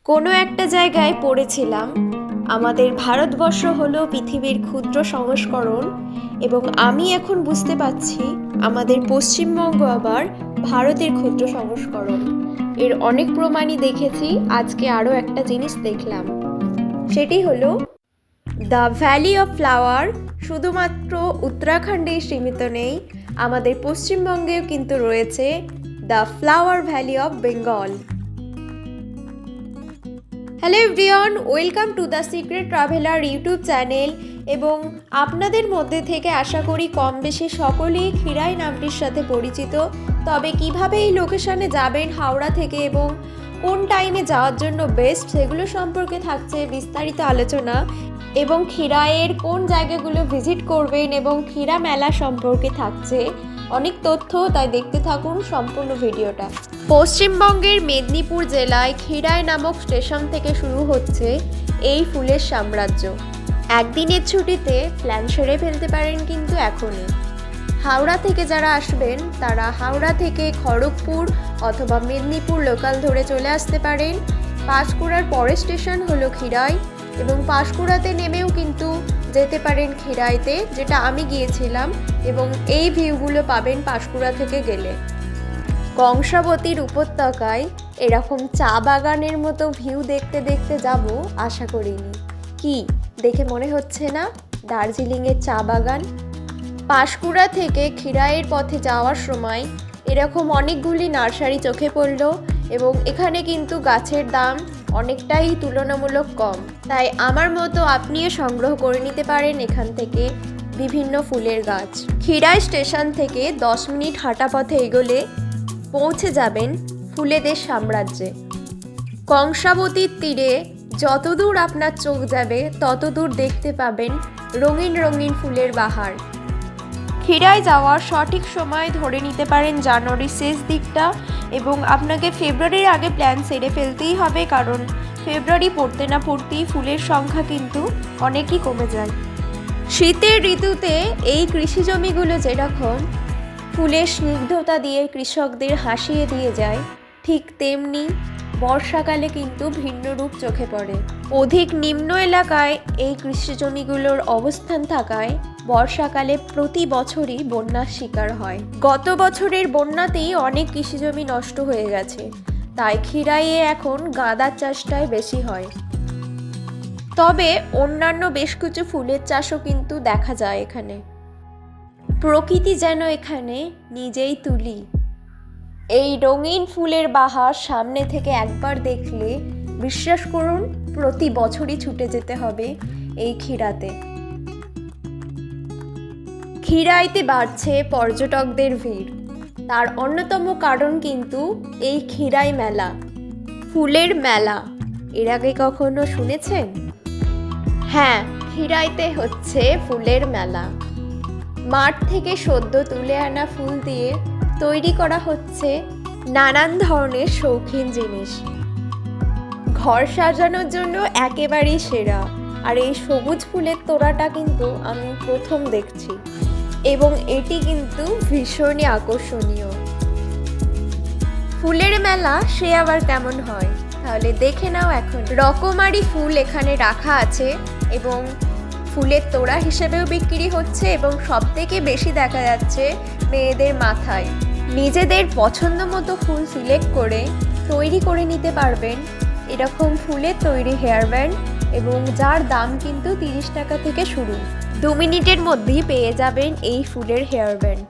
কোনো একটা জায়গায় পড়েছিলাম আমাদের ভারতবর্ষ হলো পৃথিবীর ক্ষুদ্র সংস্করণ, এবং আমি এখন বুঝতে পারছি আমাদের পশ্চিমবঙ্গ আবার ভারতের ক্ষুদ্র সংস্করণ। এর অনেক প্রমাণই দেখেছি, আজকে আরও একটা জিনিস দেখলাম। সেটি হলো দ্য ভ্যালি অফ ফ্লাওয়ার শুধুমাত্র উত্তরাখণ্ডেই সীমিত নেই, আমাদের পশ্চিমবঙ্গেও কিন্তু রয়েছে the flower valley of Bengal. Hello everyone, welcome to the secret traveller YouTube channel. এবং আপনাদের মধ্যে থেকে আশা করি কম বেশি সকলেই খিরাই নামটির সাথে পরিচিত। তবে কিভাবে এই লোকেশনে যাবেন হাওড়া থেকে এবং কোন টাইমে যাওয়ার জন্য বেস্ট, সেগুলো সম্পর্কে থাকছে বিস্তারিত আলোচনা। এবং খিরাইয়ের কোন জায়গাগুলো ভিজিট করবেন এবং খিরা মেলা সম্পর্কে থাকছে অনেক তথ্য, তাই দেখতে থাকুন সম্পূর্ণ ভিডিওটা। পশ্চিমবঙ্গের মেদিনীপুর জেলায় খিরাই নামক স্টেশন থেকে শুরু হচ্ছে এই ফুলের সাম্রাজ্য। একদিনের ছুটিতে প্ল্যান সেরে ফেলতে পারেন কিন্তু এখনই। হাওড়া থেকে যারা আসবেন তারা হাওড়া থেকে খড়গপুর অথবা মেদিনীপুর লোকাল ধরে চলে আসতে পারেন। পাঁশকুড়ার পরের স্টেশন হলো খিরাই, এবং পাঁশকুড়াতে নেমেও কিন্তু যেতে পারেন খিরাইতে, যেটা আমি গিয়েছিলাম, এবং এই ভিউগুলো পাবেন পাঁশকুড়া থেকে গেলে। কংসাবতীর উপত্যকায় এরকম চা বাগানের মতো ভিউ দেখতে দেখতে যাব আশা করিনি। কি দেখে মনে হচ্ছে না দার্জিলিংয়ের চা বাগান? পাঁশকুড়া থেকে খিরাইয়ের পথে যাওয়ার সময় এরকম অনেকগুলি নার্সারি চোখে পড়ল, এবং এখানে কিন্তু গাছের দাম অনেকটাই তুলনামূলক কম। তাই আমার মতো আপনিও সংগ্রহ করে নিতে পারেন এখান থেকে বিভিন্ন ফুলের গাছ। খিরাই স্টেশন থেকে 10 মিনিট হাঁটা পথে এগোলে পৌঁছে যাবেন ফুলেদের সাম্রাজ্যে। কংসাবতীর তীরে যতদূর আপনার চোখ যাবে ততদূর দেখতে পাবেন রঙিন রঙিন ফুলের বাহার। খিরাই যাওয়ার সঠিক সময় ধরে নিতে পারেন জানুয়ারির শেষ দিকটা, এবং আপনাকে ফেব্রুয়ারির আগে প্ল্যান সেরে ফেলতেই হবে, কারণ ফেব্রুয়ারি পড়তে না পড়তেই ফুলের সংখ্যা কিন্তু অনেকই কমে যায়। শীতের ঋতুতে এই কৃষি জমিগুলো যেরকম ফুলের স্নিগ্ধতা দিয়ে কৃষকদের হাসিয়ে দিয়ে যায়, ঠিক তেমনি বর্ষাকালে কিন্তু ভিন্ন রূপ চোখে পড়ে। অধিক নিম্ন এলাকায় এই কৃষি জমিগুলোর অবস্থান থাকায় বর্ষাকালে প্রতি বছরই বন্যার শিকার হয়। গত বছরের বন্যাতেই অনেক কৃষিজমি নষ্ট হয়ে গেছে, তাই খিরাইয়ে এখন গাঁদার চাষটাই বেশি হয়। তবে অন্যান্য বেশ কিছু ফুলের চাষও কিন্তু দেখা যায় এখানে। প্রকৃতি যেন এখানে নিজেই তুলি। এই রঙিন ফুলের বাহার সামনে থেকে একবার দেখলে বিশ্বাস করুন প্রতি বছরই ছুটে যেতে হবে এই খিরাতে। খিরাইতে বাড়ছে পর্যটকদের ভিড়, তার অন্যতম কারণ কিন্তু এই খিরাই মেলা, ফুলের মেলা। এর আগে কখনো শুনেছেন? হ্যাঁ, খিরাইতে হচ্ছে ফুলের মেলা। মাঠ থেকে সদ্য তুলে আনা ফুল দিয়ে তৈরি করা হচ্ছে নানান ধরনের শৌখিন জিনিস। ঘর সাজানোর জন্য একেবারেই সেরা। আর এই সবুজ ফুলের তোড়াটা কিন্তু আমি প্রথম দেখছি, এবং এটি কিন্তু ভীষণই আকর্ষণীয়। ফুলের মেলা সে আবার কেমন হয় তাহলে দেখে নাও এখন। রকমারি ফুল এখানে রাখা আছে, এবং ফুলের তোড়া হিসেবেও বিক্রি হচ্ছে, এবং সবথেকে বেশি দেখা যাচ্ছে মেয়েদের মাথায়। নিজেদের পছন্দ মতো ফুল সিলেক্ট করে তৈরি করে নিতে পারবেন এরকম ফুলের তৈরি হেয়ার ব্যান্ড, এবং যার দাম কিন্তু 30 টাকা থেকে শুরু। 2 মিনিটের মধ্যেই পেয়ে যাবেন এই ফুলের হেয়ার ব্যান্ড।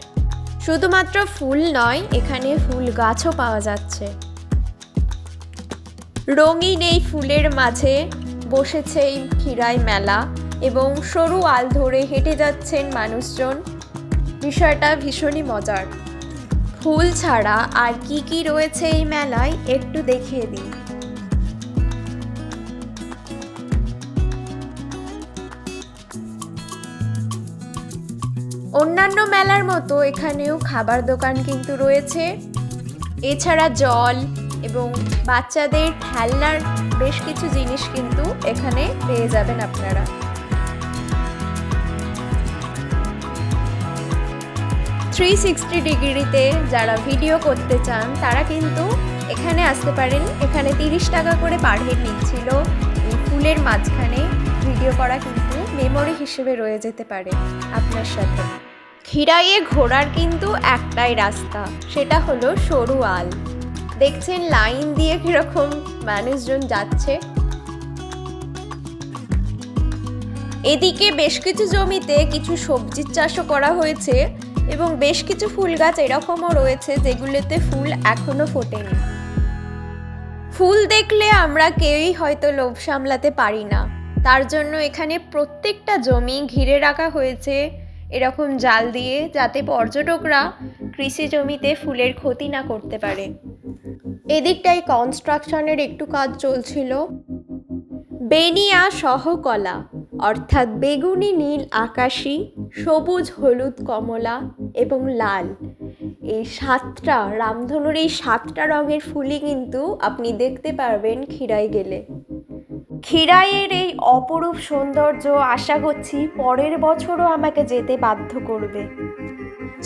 শুধুমাত্র ফুল নয়, এখানে ফুল গাছও পাওয়া যাচ্ছে। রঙিন এই ফুলের মাঝে বসেছে এই খিরাই মেলা, এবং সরু আল ধরে হেঁটে যাচ্ছেন মানুষজন। বিষয়টা ভীষণই মজার। ফুল ছাড়া আর কি কি রয়েছে এই মেলায় একটু দেখিয়ে দিই। অন্যান্য মেলার মতো এখানেও খাবার দোকান কিন্তু রয়েছে। এছাড়া জল এবং বাচ্চাদের খেলনার বেশ কিছু জিনিস কিন্তু এখানে পেয়ে যাবেন আপনারা। 360 ডিগ্রিতে যারা ভিডিও করতে চান তারা কিন্তু এখানে আসতে পারেন। এখানে 30 টাকা করে পার হেড নিচ্ছিল। এই ফুলের মাঝখানে ভিডিও করা কিন্তু মেমোরি হিসেবে রয়ে যেতে পারে আপনার সাথে। খিরাইয়ে ঘোরার কিন্তু একটাই রাস্তা, সেটা হলো সরু আল। দেখছেন লাইন দিয়ে কিরকম মানুষজন যাচ্ছে। এদিকে বেশ কিছু জমিতে কিছু সবজির চাষও করা হয়েছে এবং বেশ কিছু ফুল গাছ এরকমও রয়েছে যেগুলোতে ফুল এখনো ফোটেনি। ফুল দেখলে আমরা কেউই হয়তো লোভ সামলাতে পারি না, তার জন্য এখানে প্রত্যেকটা জমি ঘিরে রাখা হয়েছে এরকম জাল দিয়ে, যাতে পর্যটকরা কৃষি জমিতে ফুলের ক্ষতি না করতে পারে। এদিকটায় কনস্ট্রাকশনের একটু কাজ চলছিল। বেনিয়া সহকলা অর্থাৎ বেগুনি, নীল, আকাশি, সবুজ, হলুদ, কমলা এবং লাল, এই 7টা রামধনুর, এই 7টা রঙের ফুলই কিন্তু আপনি দেখতে পারবেন খিরাই গেলে। খিরাইয়ের এই অপরূপ সৌন্দর্য আশা করছি পরের বছরও আমাকে যেতে বাধ্য করবে।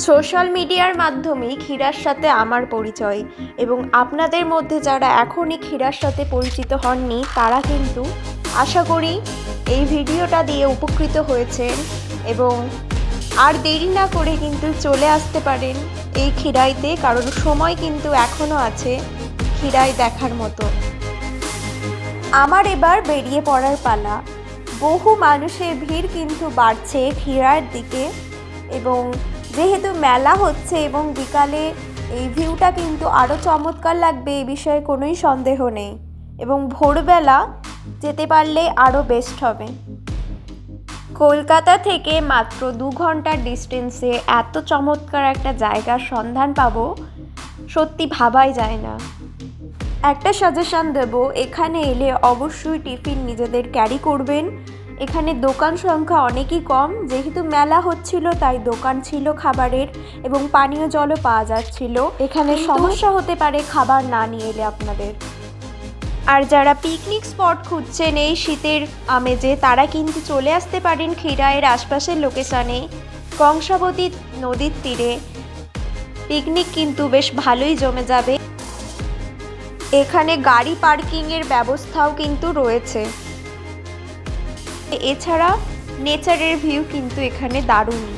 সোশ্যাল মিডিয়ার মাধ্যমেই ক্ষীরার সাথে আমার পরিচয়, এবং আপনাদের মধ্যে যারা এখনই ক্ষীরার সাথে পরিচিত হননি তারা কিন্তু আশা করি এই ভিডিওটা দিয়ে উপকৃত হয়েছেন, এবং আর দেরি না করে কিন্তু চলে আসতে পারেন এই খিরাইতে, কারণ সময় কিন্তু এখনও আছে খিরাই দেখার মতো। আমার এবার বেরিয়ে পড়ার পালা। বহু মানুষের ভিড় কিন্তু বাড়ছে খিরাইয়ের দিকে, এবং যেহেতু মেলা হচ্ছে এবং বিকালে এই ভিউটা কিন্তু আরও চমৎকার লাগবে, এই বিষয়ে কোনোই সন্দেহ নেই, এবং ভোরবেলা যেতে পারলে আরও বেস্ট হবে। কলকাতা থেকে মাত্র 2 ঘন্টার ডিস্টেন্সে এত চমৎকার একটা জায়গার সন্ধান পাবো সত্যি ভাবাই যায় না। একটা সাজেশন দেব, এখানে এলে অবশ্যই টিফিন নিজেদের ক্যারি করবেন। এখানে দোকান সংখ্যা অনেকই কম, যেহেতু মেলা হচ্ছিল তাই দোকান ছিল খাবারের, এবং পানীয় জলও পাওয়া যাচ্ছিল। এখানে সমস্যা হতে পারে খাবার না নিয়ে এলে আপনাদের। আর যারা পিকনিক স্পট খুঁজছেন এই শীতের আমেজে, তারা কিন্তু চলে আসতে পারেন খিরাইয়ের আশপাশের লোকেশানে, কংসাবতী নদীর তীরে। পিকনিক কিন্তু বেশ ভালোই জমে যাবে। এখানে গাড়ি পার্কিংয়ের ব্যবস্থাও কিন্তু রয়েছে। এছাড়া নেচারের ভিউ কিন্তু এখানে দারুণই।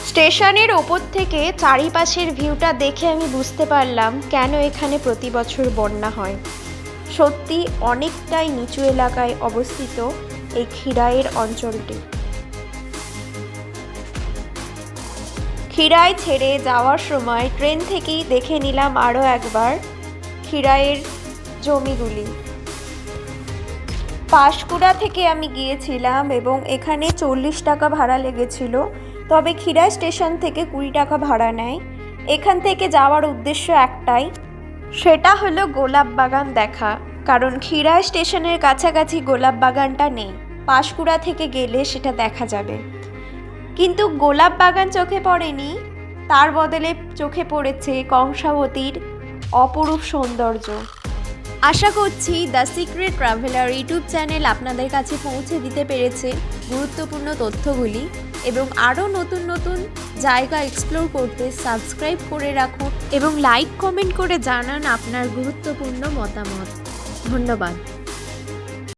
স্টেশনের ওপর থেকে চারিপাশের ভিউটা দেখে আমি বুঝতে পারলাম কেন এখানে প্রতি বছর বন্যা হয়। সত্যি অনেকটাই নিচু এলাকায় অবস্থিত এই খিরাইয়ের অঞ্চলটি। খিরাই ছেড়ে যাওয়ার সময় ট্রেন থেকেই দেখে নিলাম আরও একবার খিরাইয়ের জমিগুলি। পাঁশকুড়া থেকে আমি গিয়েছিলাম এবং এখানে 40 টাকা ভাড়া লেগেছিল, তবে খিরাই স্টেশন থেকে 20 টাকা ভাড়া নেয়। এখান থেকে যাওয়ার উদ্দেশ্য একটাই, সেটা হলো গোলাপ বাগান দেখা, কারণ খিরাই স্টেশনের কাছাকাছি গোলাপ বাগানটা নেই। পাঁশকুড়া থেকে গেলে সেটা দেখা যাবে, কিন্তু গোলাপ বাগান চোখে পড়েনি, তার বদলে চোখে পড়েছে কংসাবতীর অপরূপ সৌন্দর্য। আশা করছি the secret traveller YouTube channel আপনাদের কাছে পৌঁছে দিতে পেরেছে গুরুত্বপূর্ণ তথ্যগুলি, এবং আরও নতুন নতুন জায়গা এক্সপ্লোর করতে সাবস্ক্রাইব করে রাখুন এবং লাইক কমেন্ট করে জানান আপনার গুরুত্বপূর্ণ মতামত। ধন্যবাদ।